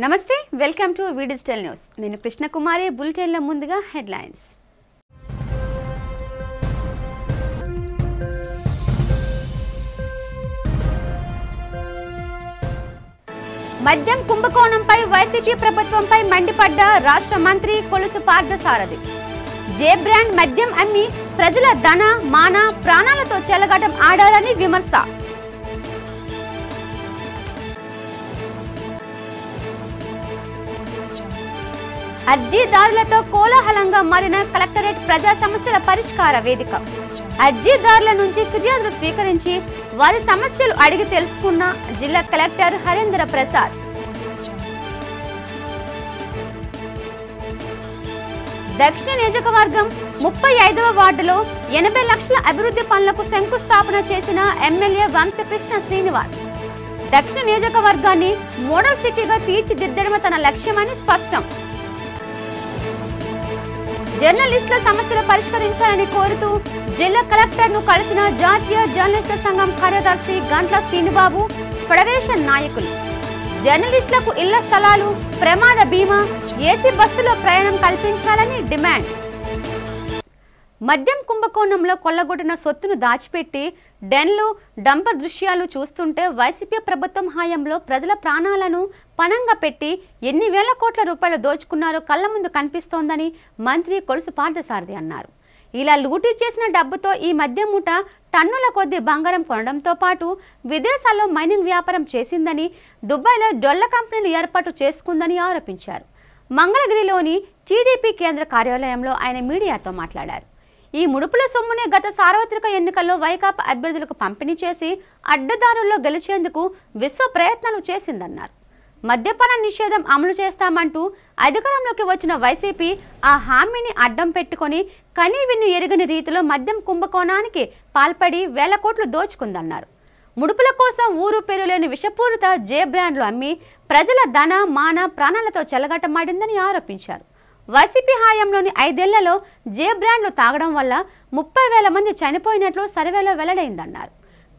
నమస్తే welcome to V digital news నేను కృష్ణ కుమారి bulletin లో ముందుగా హెడ్లైన్స్ మద్యం కుంభకోణంపై వైసీపీ ప్రభుత్వంపై మండిపడ్డ రాష్ట్ర మంత్రి కొలుసు పార్థసారథి జే బ్రాండ్ మద్యం అమ్మి ప్రజల ధన మాన ప్రాణాలతో చెలగాటం ఆడారని విమర్శ అర్జీదారులతో కోలాహలంగా మారిన కలెక్టరేట్ ప్రజా సమస్యల పరిష్కార వేదిక అర్జీదారుల నుంచి ఫిర్యాదులు స్వీకరించి వారి సమస్యలు అడిగి తెలుసుకున్న జిల్లా కలెక్టర్ హరేంద్ర ప్రసాద్ దక్షిణ నియోజకవర్గం 35వ వార్డులో 80 లక్షల అభివృద్ధి పనులకు శంకుస్థాపన చేసిన ఎమ్మెల్యే వంశకృష్ణ శ్రీనివాస్ దక్షిణ నియోజకవర్గాన్ని మోడల్ సిటీగా తీర్చిదిద్దడమే తన లక్ష్యమని స్పష్టం జర్నలిస్టుల సమస్యలు పరిష్కరించాలని కోరుతూ జిల్లా కలెక్టర్ ను కలిసిన జాతీయ జర్నలిస్టుల సంఘం కార్యదర్శి గంట్ల శ్రీనిబాబు ఫెడరేషన్ నాయకులు జర్నలిస్టులకు ఇళ్ల స్థలాలు ప్రమాద బీమా ఏసీ బస్సులో ప్రయాణం కల్పించాలని డిమాండ్ మద్యం కుంభకోణంలో కొల్లగొట్టిన సొత్తును దాచిపెట్టి డెన్లు డంపర్ దృశ్యాలు చూస్తుంటే వైసీపీ ప్రభుత్వం హయాంలో ప్రజల ప్రాణాలను పణంగా పెట్టి ఎన్ని వేల కోట్ల రూపాయలు దోచుకున్నారో కళ్ల ముందు కనిపిస్తోందని మంత్రి కొలుసు పార్థసారథి అన్నారు. ఇలా లూటీ చేసిన డబ్బుతో ఈ మద్యం మూట టన్నుల కొద్దీ బంగారం కొనడంతో పాటు విదేశాల్లో మైనింగ్ వ్యాపారం చేసిందని దుబాయ్లో డొల్ల కంపెనీలు ఏర్పాటు చేసుకుందని ఆరోపించారు. మంగళగిరిలోని టీడీపీ కేంద్ర కార్యాలయంలో ఆయన మీడియాతో మాట్లాడారు. ఈ ముడుపుల సొమ్మునే గత సార్వత్రిక ఎన్నికల్లో వైకాపా అభ్యర్థులకు పంపిణీ చేసి అడ్డదారుల్లో గెలిచేందుకు విశ్వ ప్రయత్నాలు చేసిందన్నారు. మద్యపాన నిషేధం అమలు చేస్తామంటూ అధికారంలోకి వచ్చిన వైసీపీ ఆ హామీని అడ్డం పెట్టుకుని కనీవిన్ను ఎరుగని రీతిలో మద్యం కుంభకోణానికి పాల్పడి వేల కోట్లు దోచుకుందన్నారు. ముడుపుల కోసం ఊరు పేరు లేని విషపూరిత జే బ్రాండ్లు అమ్మి ప్రజల ధన మాన ప్రాణాలతో చెలగాటమాడిందని ఆరోపించారు. వైసీపీ హయాంలోని 5 ఏళ్లలో జే బ్రాండ్లు తాగడం వల్ల 30,000 మంది చనిపోయినట్లు సర్వేలో వెల్లడైందన్నారు.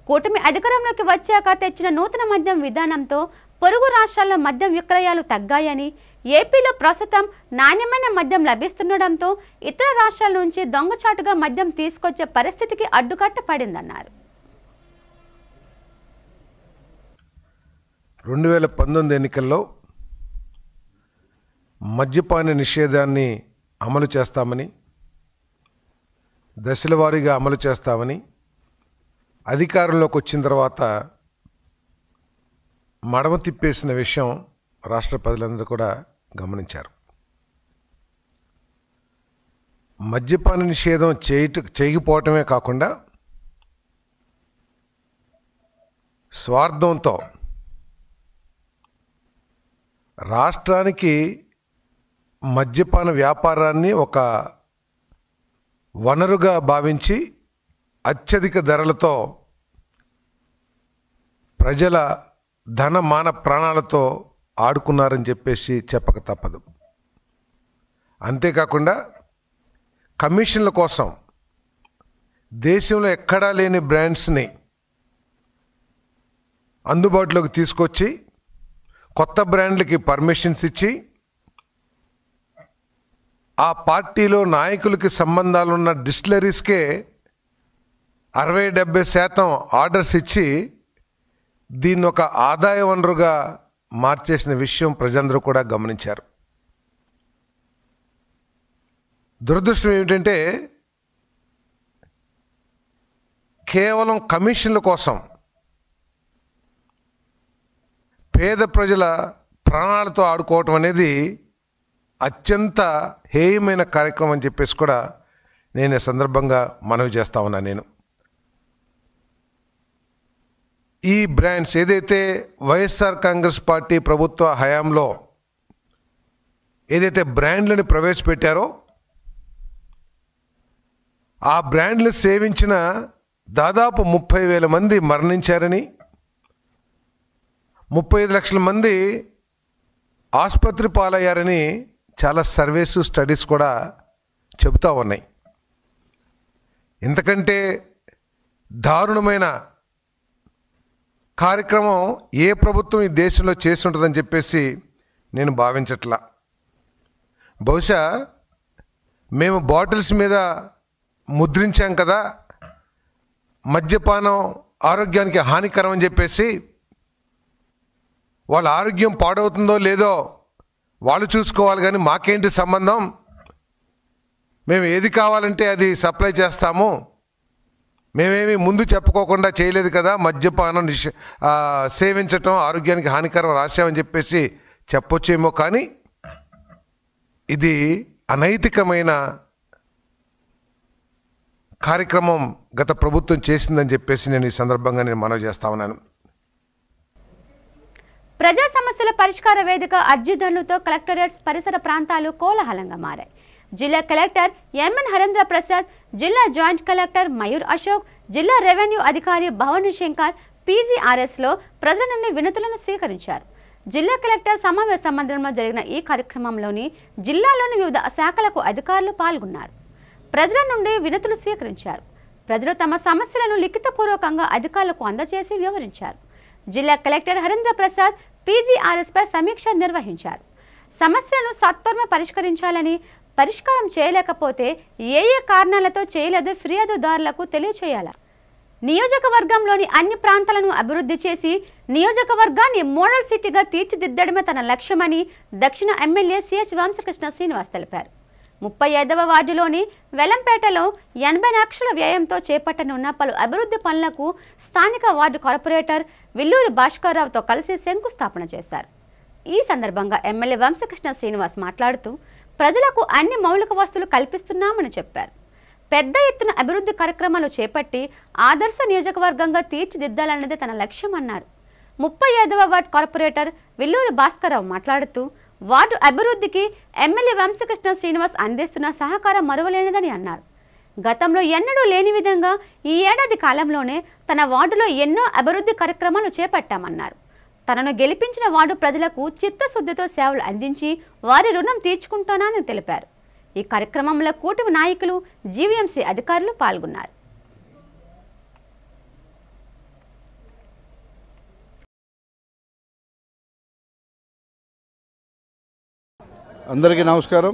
కూటమి అధికారంలోకి వచ్చాక తెచ్చిన నూతన మద్యం విధానంతో పొరుగు రాష్ట్రాల్లో మద్యం విక్రయాలు తగ్గాయని, ఏపీలో ప్రస్తుతం నాణ్యమైన మద్యం లభిస్తుండటంతో ఇతర రాష్ట్రాల నుంచి దొంగచాటుగా మద్యం తీసుకొచ్చే పరిస్థితికి అడ్డుకట్ట పడిందన్నారు. 2019 ఎన్నికల్లో మద్యపాన నిషేధాన్ని అమలు చేస్తామని, దశల వారీగా అమలు చేస్తామని అధికారంలోకి వచ్చిన తర్వాత మడమ తిప్పేసిన విషయం రాష్ట్ర ప్రజలందరూ కూడా గమనించారు. మద్యపాన నిషేధం చేయకపోవటమే కాకుండా స్వార్థంతో రాష్ట్రానికి మద్యపాన వ్యాపారాన్ని ఒక వనరుగా భావించి అత్యధిక ధరలతో ప్రజల ధన మాన ప్రాణాలతో ఆడుకున్నారని చెప్పేసి చెప్పక తప్పదు. అంతేకాకుండా కమిషన్ల కోసం దేశంలో ఎక్కడా లేని బ్రాండ్స్ని అందుబాటులోకి తీసుకొచ్చి కొత్త బ్రాండ్లకి పర్మిషన్స్ ఇచ్చి ఆ పార్టీలో నాయకులకి సంబంధాలున్న డిస్టిలరీస్కే 60-70% ఆర్డర్స్ ఇచ్చి దీన్ని ఒక ఆదాయ వనరుగా మార్చేసిన విషయం ప్రజలందరూ కూడా గమనించారు. దురదృష్టం ఏమిటంటే కేవలం కమిషన్ల కోసం పేద ప్రజల ప్రాణాలతో ఆడుకోవటం అనేది అత్యంత హేయమైన కార్యక్రమం అని చెప్పేసి కూడా నేను ఈ సందర్భంగా మనవి చేస్తా ఉన్నా. నేను ఈ బ్రాండ్స్ ఏదైతే వైఎస్ఆర్ కాంగ్రెస్ పార్టీ ప్రభుత్వ హయాంలో ఏదైతే బ్రాండ్లను ప్రవేశపెట్టారో ఆ బ్రాండ్లు సేవించిన దాదాపు 30,000 మంది మరణించారని, 35 లక్షల మంది ఆసుపత్రి పాలయ్యారని చాలా సర్వేస్ స్టడీస్ కూడా చెబుతూ ఉన్నాయి. ఇంతకంటే దారుణమైన కార్యక్రమం ఏ ప్రభుత్వం ఈ దేశంలో చేసి ఉంటుందని చెప్పేసి నేను భావించట్లా. బహుశా మేము బాటిల్స్ మీద ముద్రించాం కదా, మద్యపానం ఆరోగ్యానికి హానికరం అని చెప్పేసి, వాళ్ళ ఆరోగ్యం పాడవుతుందో లేదో వాళ్ళు చూసుకోవాలి, కానీ మాకేంటి సంబంధం, మేము ఏది కావాలంటే అది సప్లై చేస్తాము, మేమేమి ముందు చెప్పుకోకుండా చేయలేదు కదా, మద్యపానం సేవించటం ఆరోగ్యానికి హానికరం రాశామని చెప్పేసి చెప్పొచ్చేమో, కానీ ఇది అనైతికమైన కార్యక్రమం గత ప్రభుత్వం చేసిందని చెప్పేసి నేను ఈ సందర్భంగా మనవి చేస్తా ఉన్నాను. ప్రజా సమస్యల పరిష్కార వేదిక అర్జీదారులతో కలెక్టరేట్స్ పరిసర ప్రాంతాలు కోలాహలంగా మారాయి. జిల్లా కలెక్టర్ ఎంఎన్ హరేంద్ర ప్రసాద్, జిల్లా జాయింట్ కలెక్టర్ మయూర్ అశోక్, జిల్లా రెవెన్యూ అధికారి భవానీ శంకర్ పీజీఆర్ఎస్లో ప్రజల నుండి వినతులను స్వీకరించారు. జిల్లా కలెక్టర్ సమావేశ మందిరంలో జరిగిన ఈ కార్యక్రమంలోని జిల్లాలోని వివిధ శాఖలకు అధికారులు పాల్గొన్నారు. ప్రజల నుండి వినతులు స్వీకరించారు. ప్రజలు తమ సమస్యలను లిఖితపూర్వకంగా అధికారులకు అందజేసి వివరించారు. జిల్లా కలెక్టర్ హరేంద్ర ప్రసాద్ పీజీఆర్ఎస్ పై సమీక్ష నిర్వహించారు. సమస్యలను సత్వరమే పరిష్కరించాలని, పరిష్కారం చేయలేకపోతే ఏ కారణాలతో చేయలేదో ఫిర్యాదుదారులకు తెలియచేయాలి. నియోజకవర్గంలోని అన్ని ప్రాంతాలను అభివృద్ధి చేసి నియోజకవర్గాన్ని మోడల్ సిటీగా తీర్చిదిద్దడమే తన లక్ష్యమని దక్షిణ ఎమ్మెల్యే సిహెచ్ వంశకృష్ణ శ్రీనివాస్ తెలిపారు. 35వ వార్డులోని వెలంపేటలో 80 లక్షల వ్యయంతో చేపట్టనున్న పలు అభివృద్ధి పనులకు స్థానిక వార్డు కార్పొరేటర్ విల్లూరి భాస్కర్రావుతో కలిసి శంకుస్థాపన చేశారు. ఈ సందర్భంగా ఎమ్మెల్యే వంశకృష్ణ శ్రీనివాస్ మాట్లాడుతూ ప్రజలకు అన్ని మౌలిక వసతులు కల్పిస్తున్నామని చెప్పారు. పెద్ద ఎత్తున అభివృద్ధి కార్యక్రమాలు చేపట్టి ఆదర్శ నియోజకవర్గంగా తీర్చిదిద్దాలన్నదే తన లక్ష్యమన్నారు. 35వ వార్డు కార్పొరేటర్ విల్లూరి భాస్కర్రావు మాట్లాడుతూ వార్డు అభివృద్ధికి ఎమ్మెల్యే వంశకృష్ణ శ్రీనివాస్ అందిస్తున్న సహకారం మరువలేనిదని అన్నారు. గతంలో ఎన్నడూ లేని విధంగా ఈ ఏడాది కాలంలోనే తన వార్డులో ఎన్నో అభివృద్ధి కార్యక్రమాలు చేపట్టామన్నారు. తనను గెలిపించిన వార్డు ప్రజలకు చిత్తశుద్ధితో సేవలు అందించి వారి రుణం తీర్చుకుంటానని తెలిపారు. ఈ కార్యక్రమంలో కూటమి నాయకులు, జీవీఎంసీ అధికారులు పాల్గొన్నారు. అందరికీ నమస్కారం.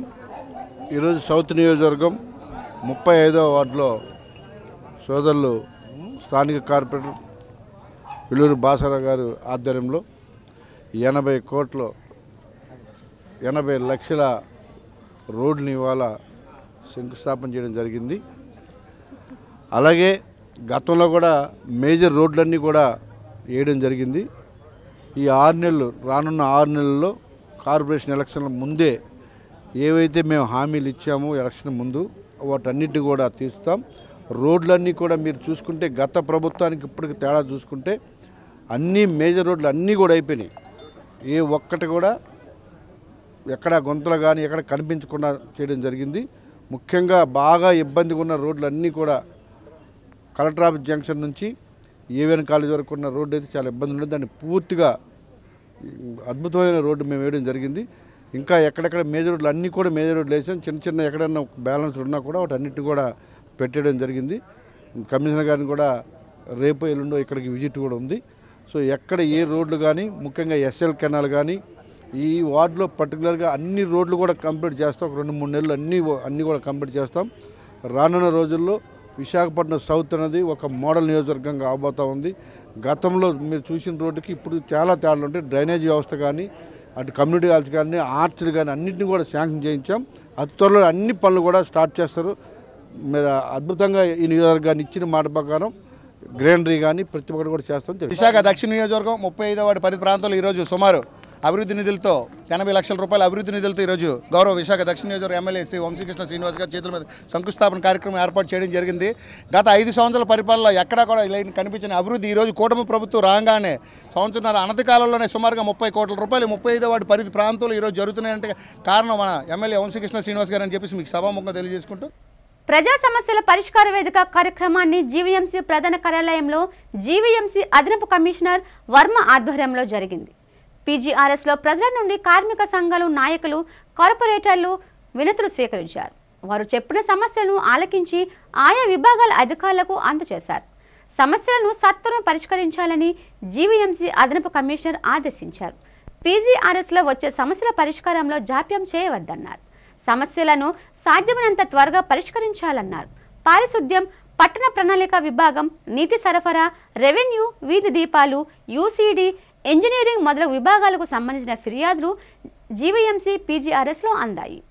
ఈరోజు సౌత్ నియోజకవర్గం 35వ వార్డులో సోదరులు స్థానిక కార్పొరేటర్ విల్లూరి భాస్కర్రావు గారు ఆధ్వర్యంలో 80 లక్షల రోడ్ని ఇవాళ శంకుస్థాపన చేయడం జరిగింది. అలాగే గతంలో కూడా మేజర్ రోడ్లన్నీ కూడా వేయడం జరిగింది. ఈ 6 నెలలు, రానున్న 6 నెలల్లో కార్పొరేషన్ ఎలక్షన్ల ముందే ఏవైతే మేము హామీలు ఇచ్చామో ఎలక్షన్ ముందు వాటన్నిటిని కూడా తీస్తాం. రోడ్లన్నీ కూడా మీరు చూసుకుంటే గత ప్రభుత్వానికి ఇప్పటికి తేడా చూసుకుంటే అన్ని మేజర్ రోడ్లు అన్నీ కూడా అయిపోయినాయి. ఏ ఒక్కటి కూడా ఎక్కడ గొంతులు కానీ ఎక్కడ కనిపించకుండా చేయడం జరిగింది. ముఖ్యంగా బాగా ఇబ్బందిగా ఉన్న రోడ్లు అన్నీ కూడా కలెక్టర్ ఆఫీస్ జంక్షన్ నుంచి ఏవిఎన్ కాలేజ్ వరకు ఉన్న రోడ్డు అయితే చాలా ఇబ్బంది ఉండేది. దాన్ని పూర్తిగా అద్భుతమైన రోడ్డు మేము వేయడం జరిగింది. ఇంకా ఎక్కడెక్కడ మేజర్ రోడ్లు అన్నీ కూడా మేజర్ రోడ్లు వేసాం. చిన్న ఎక్కడైనా బ్యాలెన్స్ ఉన్నా కూడా వాటన్నిటిని కూడా పెట్టడం జరిగింది. కమిషనర్ గారిని కూడా రేపు ఎల్లుండో ఇక్కడికి విజిట్ కూడా ఉంది. సో ఎక్కడ ఏ రోడ్లు కానీ, ముఖ్యంగా ఎస్ఎల్ కెనాల్ కానీ ఈ వార్డులో పర్టికులర్గా అన్ని రోడ్లు కూడా కంప్లీట్ చేస్తాం. ఒక 2-3 నెలలు అన్నీ కూడా కంప్లీట్ చేస్తాం. రానున్న రోజుల్లో విశాఖపట్నం సౌత్ అనేది ఒక మోడల్ నియోజకవర్గంగా అవబోతూ ఉంది. గతంలో మీరు చూసిన రోడ్డుకి ఇప్పుడు చాలా తేడాలు ఉంటాయి. డ్రైనేజ్ వ్యవస్థ కానీ, అటు కమ్యూనిటీ హాల్స్ కానీ, ఆర్చ్లు కానీ అన్నింటినీ కూడా శాంక్షన్ చేయించాం. అతి త్వరలో అన్ని పనులు కూడా స్టార్ట్ చేస్తారు. మీరు అద్భుతంగా ఈ నియోజకవర్గాన్ని ఇచ్చిన మాట ప్రకారం గ్రీనరీ కానీ ప్రతి ఒక్కటి కూడా చేస్తాం. విశాఖ దక్షిణ నియోజకవర్గం 35వ వార్డు పరిధి ప్రాంతాల్లో ఈరోజు సుమారు అభివృద్ధి నిధులతో 80 లక్షల రూపాయల అభివృద్ధి నిధులతో ఈరోజు గౌరవ విశాఖ దక్షిణ నియోజకవర్గ ఎమ్మెల్యే శ్రీ వంశకృష్ణ శ్రీనివాస్ గారి చేతుల మీద శంకుస్థాపన కార్యక్రమం ఏర్పాటు చేయడం జరిగింది. గత 5 సంవత్సరాల పరిపాలనలో ఎక్కడా కూడా ఇలా కనిపించిన అభివృద్ధి ఈరోజు కూటమి ప్రభుత్వం రాగానే సంవత్సరాల అనతి కాలంలోనే సుమారుగా 30 కోట్ల రూపాయలు 35వ వార్డు పరిధి ప్రాంతంలో ఈరోజు జరుగుతున్నాయంటే కారణం మన ఎమ్మెల్యే వంశకృష్ణ శ్రీనివాస్ గారు అని చెప్పేసి మీకు సభాముఖంగా తెలియజేసుకుంటూ ప్రజా సమస్యల పరిష్కార వేదిక కార్యక్రమాన్ని జీవీఎంసీ ప్రధాన కార్యాలయంలో జీవీఎంసీ అదనపు కమిషనర్ వర్మ ఆధ్వర్యంలో జరిగింది. పీజీఆర్ఎస్లో ప్రజల నుండి కార్మిక సంఘాలు, నాయకులు, కార్పొరేటర్లు వినతులు స్వీకరించారు. వారు చెప్పిన సమస్యలను ఆలకించి ఆయా విభాగాల అధికారులకు అందజేశారు. సమస్యలను సత్వరం పరిష్కరించాలని జీవీఎంసీ అదనపు కమిషనర్ ఆదేశించారు. పీజీఆర్ఎస్లో వచ్చే సమస్యల పరిష్కారంలో జాప్యం చేయవద్దన్నారు. సమస్యలను సాధ్యమైనంత త్వరగా పరిష్కరించాలన్నారు. పారిశుద్ధ్యం, పట్టణ ప్రణాళిక విభాగం, నీటి సరఫరా, రెవెన్యూ, వీధి దీపాలు, యూసీడీ, ఇంజనీరింగ్ మొదలగు విభాగాలకు సంబంధించిన ఫిర్యాదులు జీవీఎంసీ పీజీఆర్ఎస్లో అందాయి.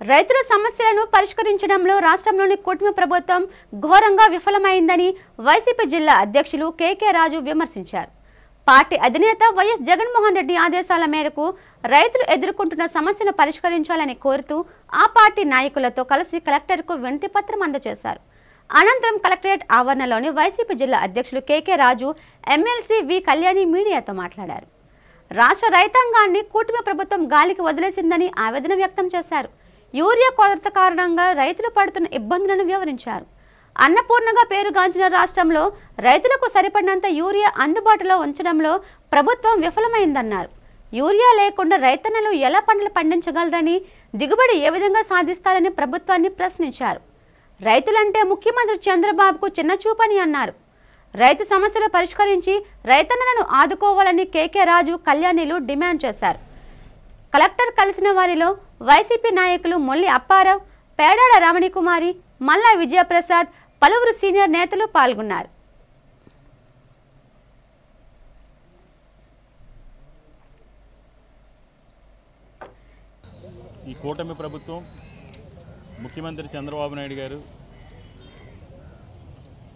రైతుల సమస్యలను పరిష్కరించడంలో రాష్ట్రంలోని కూటమి ప్రభుత్వం ఘోరంగా విఫలమైందని వైసీపీ జిల్లా అధ్యక్షులు కేకే రాజు విమర్శించారు. పార్టీ అధినేత వైఎస్ జగన్మోహన్ రెడ్డి ఆదేశాల మేరకు రైతులు ఎదుర్కొంటున్న సమస్యను పరిష్కరించాలని కోరుతూ ఆ పార్టీ నాయకులతో కలిసి కలెక్టర్కు వినతి పత్రం అందజేశారు. అనంతరం కలెక్టరేట్ ఆవరణలోని వైసీపీ జిల్లా అధ్యక్షులు కేకే రాజు, ఎమ్మెల్సీ వి కళ్యాణి మీడియాతో మాట్లాడారు. రాష్ట్ర రైతాంగాన్ని కూటమి ప్రభుత్వం గాలికి వదిలేసిందని ఆవేదన వ్యక్తం చేశారు. యూరియా కొరత కారణంగా రైతులు పడుతున్న ఇబ్బందులను వివరించారు. అన్నపూర్ణగా పేరుగాంచిన రాష్ట్రంలో రైతులకు సరిపడినంత యూరియా అందుబాటులో ఉంచడంలో ప్రభుత్వం విఫలమైందన్నారు. యూరియా లేకుండా రైతన్నలు ఎలా పంటలు పండించగలరని, దిగుబడి ఏ విధంగా సాధిస్తారని ప్రభుత్వాన్ని ప్రశ్నించారు. రైతులంటే ముఖ్యమంత్రి చంద్రబాబుకు చిన్నచూపని అన్నారు. రైతు సమస్యలు పరిష్కరించి రైతన్నలను ఆదుకోవాలని కేకే రాజు, కళ్యాణిలు డిమాండ్ చేశారు. కలెక్టర్ కలిసిన వారిలో వైసీపీ నాయకులు మొల్లి అప్పారావు, పేడాడ రమణికుమారి, మల్లా విజయప్రసాద్, పలువురు సీనియర్ నేతలు పాల్గొన్నారు. ఈ కూటమి ప్రభుత్వం, ముఖ్యమంత్రి చంద్రబాబు నాయుడు గారు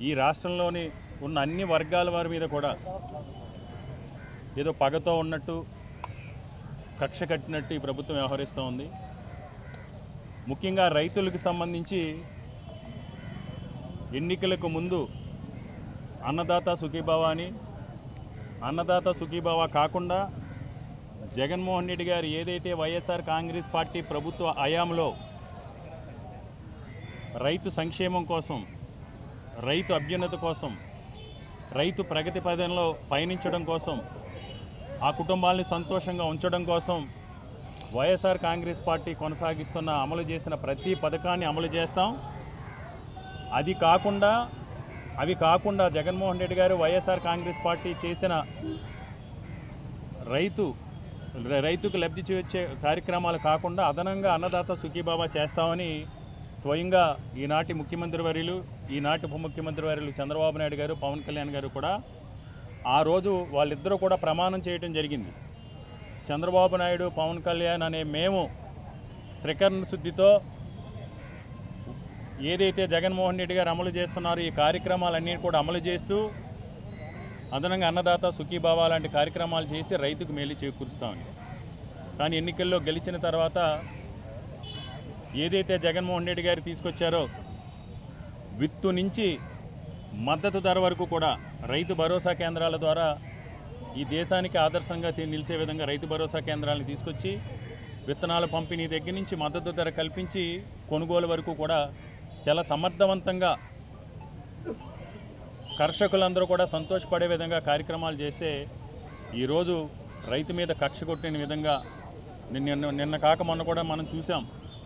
ఈ రాష్ట్రంలోని ఉన్న అన్ని వర్గాల వారి మీద కూడా ఏదో పగతో ఉన్నట్టు, కక్ష కట్టినట్టు ఈ ప్రభుత్వం వ్యవహరిస్తూ ఉంది. ముఖ్యంగా రైతులకు సంబంధించి ఎన్నికలకు ముందు అన్నదాత సుఖీభావ అని, అన్నదాత సుఖీభావ కాకుండా జగన్మోహన్ రెడ్డి గారు ఏదైతే వైఎస్ఆర్ కాంగ్రెస్ పార్టీ ప్రభుత్వ హయాంలో రైతు సంక్షేమం కోసం, రైతు అభ్యున్నతి కోసం, రైతు ప్రగతి పదంలో పయనించడం కోసం, ఆ కుటుంబాలని సంతోషంగా ఉంచడం కోసం వైఎస్ఆర్ కాంగ్రెస్ పార్టీ కొనసాగిస్తున్న, అమలు చేసిన ప్రతి పథకాన్ని అమలు చేస్తాం. అవి కాకుండా జగన్మోహన్ రెడ్డి గారు వైఎస్ఆర్ కాంగ్రెస్ పార్టీ చేసిన రైతుకు లబ్ధి చేసే కార్యక్రమాలు కాకుండా అదనంగా అన్నదాత సుఖీభావ చేస్తామని స్వయంగా ఈనాటి ముఖ్యమంత్రి వర్యులు, ఈనాటి ఉప ముఖ్యమంత్రి వర్యులు చంద్రబాబు నాయుడు గారు, పవన్ కళ్యాణ్ గారు కూడా ఆ రోజు వాళ్ళిద్దరూ కూడా ప్రమాణం చేయడం జరిగింది. చంద్రబాబు నాయుడు, పవన్ కళ్యాణ్ అనే మేము త్రికరణ శుద్ధితో ఏదైతే జగన్మోహన్ రెడ్డి గారు అమలు చేస్తున్నారో ఈ కార్యక్రమాలన్నీ కూడా అమలు చేస్తూ అదనంగా అన్నదాత సుఖీభావ లాంటి కార్యక్రమాలు చేసి రైతుకు మేలు చేకూరుస్తామని. కానీ ఎన్నికల్లో గెలిచిన తర్వాత ఏదైతే జగన్మోహన్ రెడ్డి గారు తీసుకొచ్చారో విత్తు నుంచి మద్దతు ధర వరకు కూడా రైతు భరోసా కేంద్రాల ద్వారా ఈ దేశానికి ఆదర్శంగా నిలిచే విధంగా రైతు భరోసా కేంద్రాలను తీసుకొచ్చి విత్తనాల పంపిణీ దగ్గర నుంచి మద్దతు ధర కల్పించి కొనుగోలు వరకు కూడా చాలా సమర్థవంతంగా కర్షకులందరూ కూడా సంతోషపడే విధంగా కార్యక్రమాలు చేస్తే ఈరోజు రైతు మీద కక్ష కొట్టిన విధంగా నిన్న కాక మొన్న కూడా మనం చూసాం.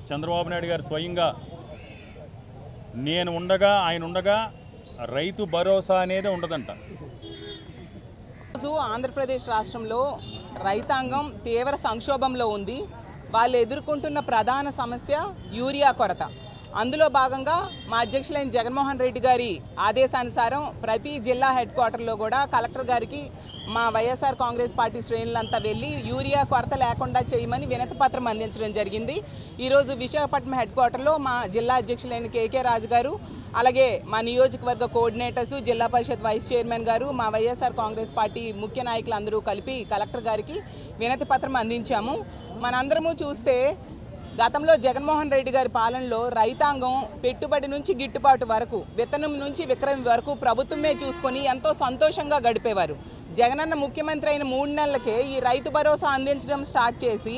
చంద్రబాబు నాయుడు గారు స్వయంగా ఆయన ఉండగా రైతు భరోసా అనేది ఉండదంట. ఆంధ్రప్రదేశ్ రాష్ట్రంలో రైతాంగం తీవ్ర సంక్షోభంలో ఉంది. వాళ్ళు ఎదుర్కొంటున్న ప్రధాన సమస్య యూరియా కొరత. అందులో భాగంగా మా అధ్యక్షులైన జగన్మోహన్ రెడ్డి గారి ఆదేశానుసారం ప్రతి జిల్లా హెడ్ క్వార్టర్లో కూడా కలెక్టర్ గారికి మా వైఎస్ఆర్ కాంగ్రెస్ పార్టీ శ్రేణులంతా వెళ్ళి యూరియా కొరత లేకుండా చేయమని వినతి పత్రం అందించడం జరిగింది. ఈరోజు విశాఖపట్నం హెడ్ క్వార్టర్లో మా జిల్లా అధ్యక్షులైన కేకే రాజు గారు, అలాగే మా నియోజకవర్గ కోఆర్డినేటర్స్, జిల్లా పరిషత్ వైస్ చైర్మన్ గారు, మా వైఎస్ఆర్ కాంగ్రెస్ పార్టీ ముఖ్య నాయకులు అందరూ కలిపి కలెక్టర్ గారికి వినతి పత్రం అందించాము. మనందరము చూస్తే గతంలో జగన్మోహన్ రెడ్డి గారి పాలనలో రైతాంగం పెట్టుబడి నుంచి గిట్టుబాటు వరకు, విత్తనం నుంచి విక్రయం వరకు ప్రభుత్వమే చూసుకొని ఎంతో సంతోషంగా గడిపేవారు. జగనన్న ముఖ్యమంత్రి అయిన 3 నెలలకే ఈ రైతు భరోసా అందించడం స్టార్ట్ చేసి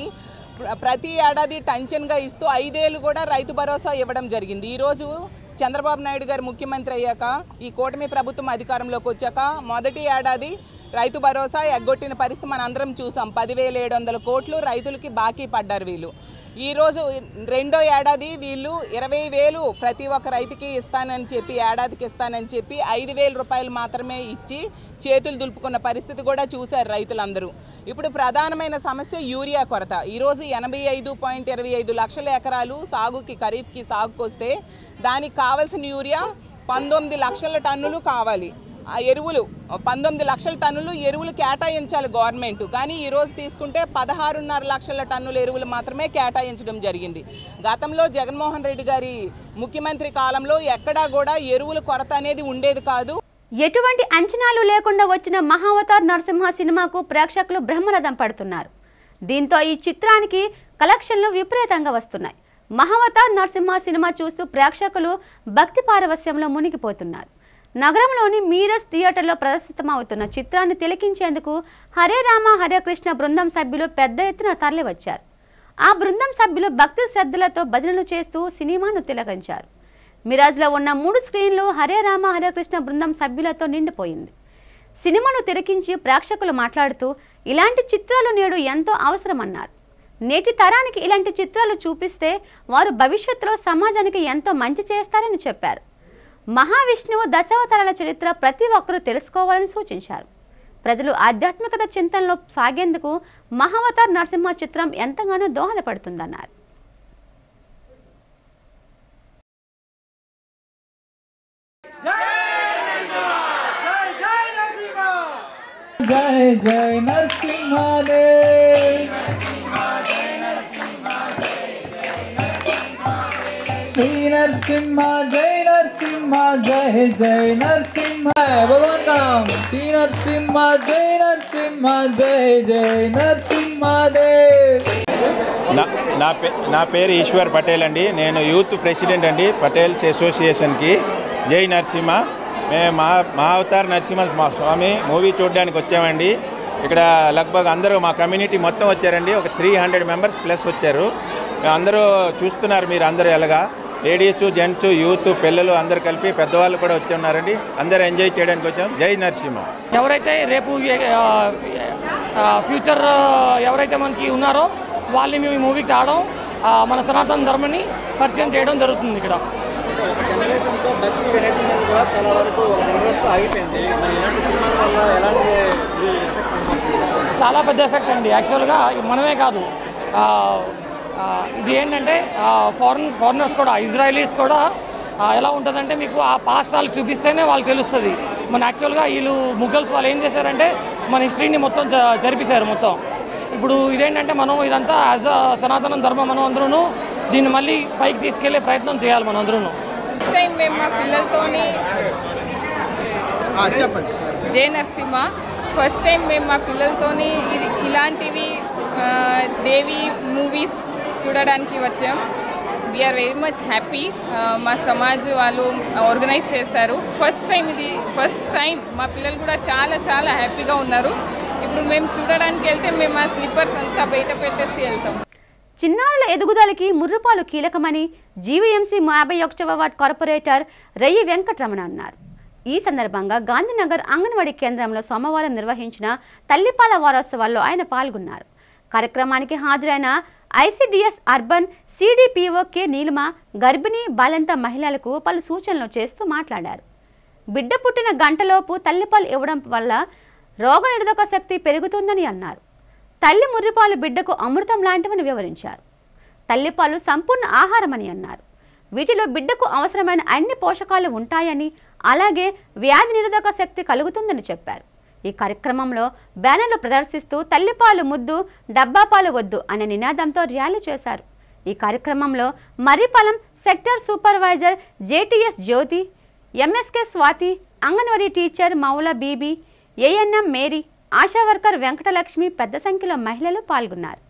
ప్రతి ఏడాది టెన్షన్గా ఇస్తూ 5 ఏళ్ళు కూడా రైతు భరోసా ఇవ్వడం జరిగింది. ఈరోజు చంద్రబాబు నాయుడు గారు ముఖ్యమంత్రి అయ్యాక, ఈ కూటమి ప్రభుత్వం అధికారంలోకి వచ్చాక మొదటి ఏడాది రైతు భరోసా ఎగ్గొట్టిన పరిస్థితి మనం అందరం చూసాం. 10,700 కోట్లు రైతులకి బాకీ పడ్డారు వీళ్ళు. ఈరోజు రెండో ఏడాది వీళ్ళు 20,000 ప్రతి ఒక్క రైతుకి ఇస్తానని చెప్పి ఏడాదికి ఇస్తానని చెప్పి 5,000 రూపాయలు మాత్రమే ఇచ్చి చేతులు దులుపుకున్న పరిస్థితి కూడా చూశారు రైతులందరూ. ఇప్పుడు ప్రధానమైన సమస్య యూరియా కొరత. ఈరోజు 85.25 లక్షల ఎకరాలు సాగుకి ఖరీఫ్కి సాగుకొస్తే దానికి కావాల్సిన యూరియా 19 లక్షల టన్నులు కావాలి. ఆ ఎరువులు 19 లక్షల టన్నులు ఎరువులు కేటాయించాలి గవర్నమెంట్. కానీ ఈరోజు తీసుకుంటే 16.5 లక్షల టన్నుల ఎరువులు మాత్రమే కేటాయించడం జరిగింది. గతంలో జగన్మోహన్ రెడ్డి గారి ముఖ్యమంత్రి కాలంలో ఎక్కడా కూడా ఎరువుల కొరత అనేది ఉండేది కాదు. ఎటువంటి అంచనాలు లేకుండా వచ్చిన మహావతార్ నరసింహ సినిమాకు ప్రేక్షకులు బ్రహ్మరథం పడుతున్నారు. దీంతో ఈ చిత్రానికి కలెక్షన్లు విపరీతంగా వస్తున్నాయి. మహావతార్ నరసింహ సినిమా చూస్తూ ప్రేక్షకులు భక్తి పారవస్యంలో మునిగిపోతున్నారు. నగరంలోని మీరస్ థియేటర్లో ప్రదర్శితమవుతున్న చిత్రాన్ని తిలకించేందుకు హరే రామ హరే కృష్ణ బృందం సభ్యులు పెద్ద ఎత్తున తరలివచ్చారు. ఆ బృందం సభ్యులు భక్తి శ్రద్ధలతో భజనలు చేస్తూ సినిమాను తిలకించారు. మిరాజ్లో ఉన్న 3 స్క్రీన్లు హరే రామ హరే కృష్ణ బృందం సభ్యులతో నిండిపోయింది. సినిమాను తిలకించి ప్రేక్షకులు మాట్లాడుతూ ఇలాంటి చిత్రాలు నేడు ఎంతో అవసరమన్నారు. నేటి తరానికి ఇలాంటి చిత్రాలు చూపిస్తే వారు భవిష్యత్తులో సమాజానికి ఎంతో మంచి చేస్తారని చెప్పారు. మహావిష్ణువు దశావతారాల చరిత్ర ప్రతి ఒక్కరూ తెలుసుకోవాలని సూచించారు. ప్రజలు ఆధ్యాత్మికత చింతనలో సాగేందుకు మహావతార్ నరసింహ చిత్రం ఎంతగానో దోహదపడుతుందన్నారు. జై జై నరసింహదేవ్ శ్రీ నరసింహ జై నరసింహ జై జై నరసింహ భగవాన్ का नाम श्री नरसिम्हा जय नरसिम्हा जय जय नरसिम्हादेव. నా పేరు ఈశ్వర్ పటేల్ అండి. నేను యూత్ ప్రెసిడెంట్ అండి పటేల్స్ అసోసియేషన్కి. జై నరసింహ. మేము మహావతార్ నరసింహ స్వామి మూవీ చూడడానికి వచ్చామండి. ఇక్కడ లగ్భగ్ అందరూ మా కమ్యూనిటీ మొత్తం వచ్చారండి. ఒక 300 మెంబర్స్ ప్లస్ వచ్చారు. అందరూ చూస్తున్నారు మీరు అందరూ ఎలాగా లేడీస్ జెంట్స్ యూత్ పిల్లలు అందరు కలిపి పెద్దవాళ్ళు కూడా వచ్చి ఉన్నారండి. అందరూ ఎంజాయ్ చేయడానికి వచ్చాం. జై నరసింహ. ఎవరైతే రేపు ఫ్యూచర్ ఎవరైతే మనకి ఉన్నారో వాళ్ళని మేము ఈ మూవీకి రావడం మన సనాతన ధర్మాన్ని పరిచయం చేయడం జరుగుతుంది. ఇక్కడ చాలా పెద్ద ఎఫెక్ట్ అండి. యాక్చువల్గా మనమే కాదు, ఇది ఏంటంటే ఫారినర్స్ కూడా ఇజ్రాయలీస్ కూడా ఎలా ఉంటుందంటే మీకు ఆ పాస్ట్ వాళ్ళకి చూపిస్తేనే వాళ్ళకి తెలుస్తుంది. మన యాక్చువల్గా వీళ్ళు ముఘల్స్ వాళ్ళు ఏం చేశారంటే మన హిస్టరీని మొత్తం జరిపేశారు మొత్తం. ఇప్పుడు ఇదేంటంటే మనం ఇదంతా యాజ్ అ సనాతన ధర్మం మనం అందరూ దీన్ని మళ్ళీ పైకి తీసుకెళ్లే ప్రయత్నం చేయాలి మనం అందరూ. ఫస్ట్ టైం మేము మా పిల్లలతోని జై నరసింహ ఫస్ట్ టైం మేము మా పిల్లలతోని ఇలాంటివి దేవి మూవీస్ చూడడానికి వచ్చాం. We are very much happy. మా సమాజ్ వాళ్ళు ఆర్గనైజ్ చేశారు. ఫస్ట్ టైం మా పిల్లలు కూడా చాలా చాలా హ్యాపీగా ఉన్నారు. ఇప్పుడు మేము చూడడానికి వెళ్తే మేము ఆ స్లిప్పర్స్ అంతా బయట పెట్టేసి వెళ్తాం. చిన్నారుల ఎదుగుదలకి ముర్రుపాలు కీలకమని జీవీఎంసీ 51వ వార్డ్ కార్పొరేటర్ రయ్యి వెంకటరమణ అన్నారు. ఈ సందర్భంగా గాంధీనగర్ అంగన్వాడీ కేంద్రంలో సోమవారం నిర్వహించిన తల్లిపాల వారోత్సవాల్లో ఆయన పాల్గొన్నారు. కార్యక్రమానికి హాజరైన ICDS urban CDPO K Neelima గర్భిణీ బాలింత మహిళలకు పలు సూచనలు చేస్తూ మాట్లాడారు. బిడ్డ పుట్టిన గంటలోపు తల్లిపాలు ఇవ్వడం వల్ల రోగనిరోధక శక్తి పెరుగుతుందని అన్నారు. తల్లి ముర్రిపాలు బిడ్డకు అమృతం లాంటివని వివరించారు. తల్లిపాలు సంపూర్ణ ఆహారమని అన్నారు. వీటిలో బిడ్డకు అవసరమైన అన్ని పోషకాలు ఉంటాయని, అలాగే వ్యాధి నిరోధక శక్తి కలుగుతుందని చెప్పారు. ఈ కార్యక్రమంలో బ్యానర్లు ప్రదర్శిస్తూ తల్లిపాలు ముద్దు డబ్బాపాలు వద్దు అనే నినాదంతో ర్యాలీ చేశారు. ఈ కార్యక్రమంలో Marripalem sector supervisor JTS Jyothi, MSK Swathi, anganwadi teacher Moula Bibi, ANM Mary, ASHA worker Venkatalakshmi పెద్ద సంఖ్యలో మహిళలు పాల్గొన్నారు.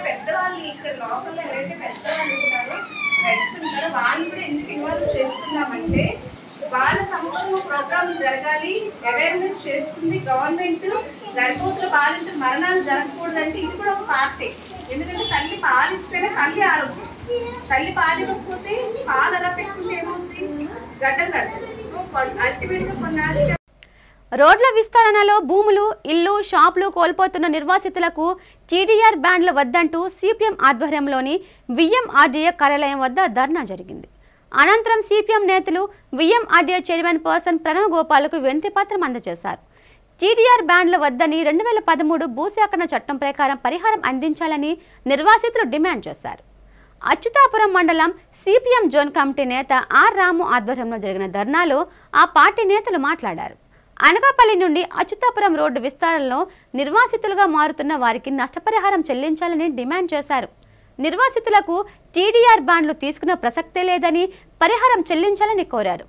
పెద్దవాళ్ళు ఇక్కడ లోకల్లో ఎవరైతే పెద్దవాళ్ళు ఉంటారో హెడ్స్ ఉంటారో వాళ్ళు కూడా ఎందుకు ఇన్వాల్వ్ చేస్తున్నామంటే వాళ్ళ సంక్షేమ ప్రోగ్రామ్ జరగాలి, అవేర్నెస్ చేస్తుంది గవర్నమెంట్. గర్భవతుల బాలింత మరణాలు జరగకూడదంటే ఇది కూడా ఒక పార్టీ. ఎందుకంటే తల్లి పాలిస్తేనే తల్లి ఆరోగ్యం. తల్లి పాలివ్వకపోతే పాలు అలా పెట్టుకుంటే ఏమవుతుంది, గడ్డలు కడుతుంది. సో అల్టిమేట్ గా కొన్ని రోడ్ల విస్తరణలో భూములు, ఇల్లు, షాపులు కోల్పోతున్న నిర్వాసితులకు టీడీఆర్ బ్యాండ్లు వద్దంటూ సిపిఎం ఆధ్వర్యంలోని విఎంఆర్డీఏ కార్యాలయం వద్ద ధర్నా జరిగింది. అనంతరం సిపిఎం నేతలు విఎంఆర్డీఏ చైర్మన్ పర్సన్ ప్రణవ్ గోపాల్కు వినతి పత్రం అందజేశారు. టీడీఆర్ బ్యాండ్ల వద్దని 2013 భూసేకరణ చట్టం ప్రకారం పరిహారం అందించాలని నిర్వాసితులు డిమాండ్ చేశారు. అచ్యుతాపురం మండలం సిపిఎం జోన్ కమిటీ నేత ఆర్ రాము ఆధ్వర్యంలో జరిగిన ధర్నాలో ఆ పార్టీ నేతలు మాట్లాడారు. అనకాపల్లి నుండి అచ్యుతాపురం రోడ్డు విస్తరణలో నిర్వాసితులుగా మారుతున్న వారికి నష్టపరిహారం చెల్లించాలని డిమాండ్ చేశారు. నిర్వాసితులకు టీడీఆర్ బాండ్లు తీసుకునే ప్రసక్తే లేదని పరిహారం చెల్లించాలని కోరారు.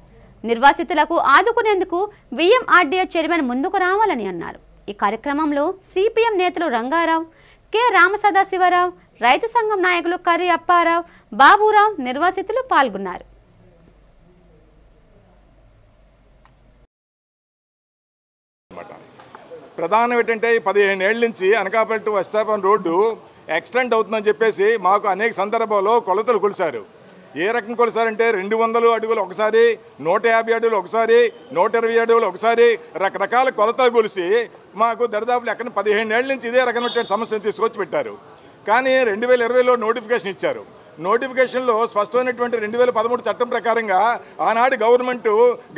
నిర్వాసితులకు ఆదుకునేందుకు విఎంఆర్డీఏ చైర్మన్ ముందుకు రావాలని అన్నారు. ఈ కార్యక్రమంలో సిపిఎం నేతలు రంగారావు, కె రామసదాశివరావు, రైతు సంఘం నాయకులు కర్రి అప్పారావు, బాబురావు, నిర్వాసితులు పాల్గొన్నారు. ప్రధానం ఏంటంటే 15 ఏళ్ల నుంచి Anakapalli to Achyutapuram road extend అవుతుందని చెప్పేసి మాకు అనేక సందర్భాల్లో కొలతలు కొలిశారు. ఏ రకం కొలిసారంటే 200 అడుగులు ఒకసారి, 150 అడుగులు ఒకసారి, 120 అడుగులు ఒకసారి, రకరకాల కొలతలు కొలిసి మాకు దరిదాపులు ఎక్కడ 15 ఏళ్ల నుంచి ఇదే రకమైనటువంటి సమస్యను తీసుకొచ్చి పెట్టారు. కానీ 2020లో నోటిఫికేషన్ ఇచ్చారు. నోటిఫికేషన్లో స్పష్టమైనటువంటి 2013 చట్టం ప్రకారంగా ఆనాడు గవర్నమెంట్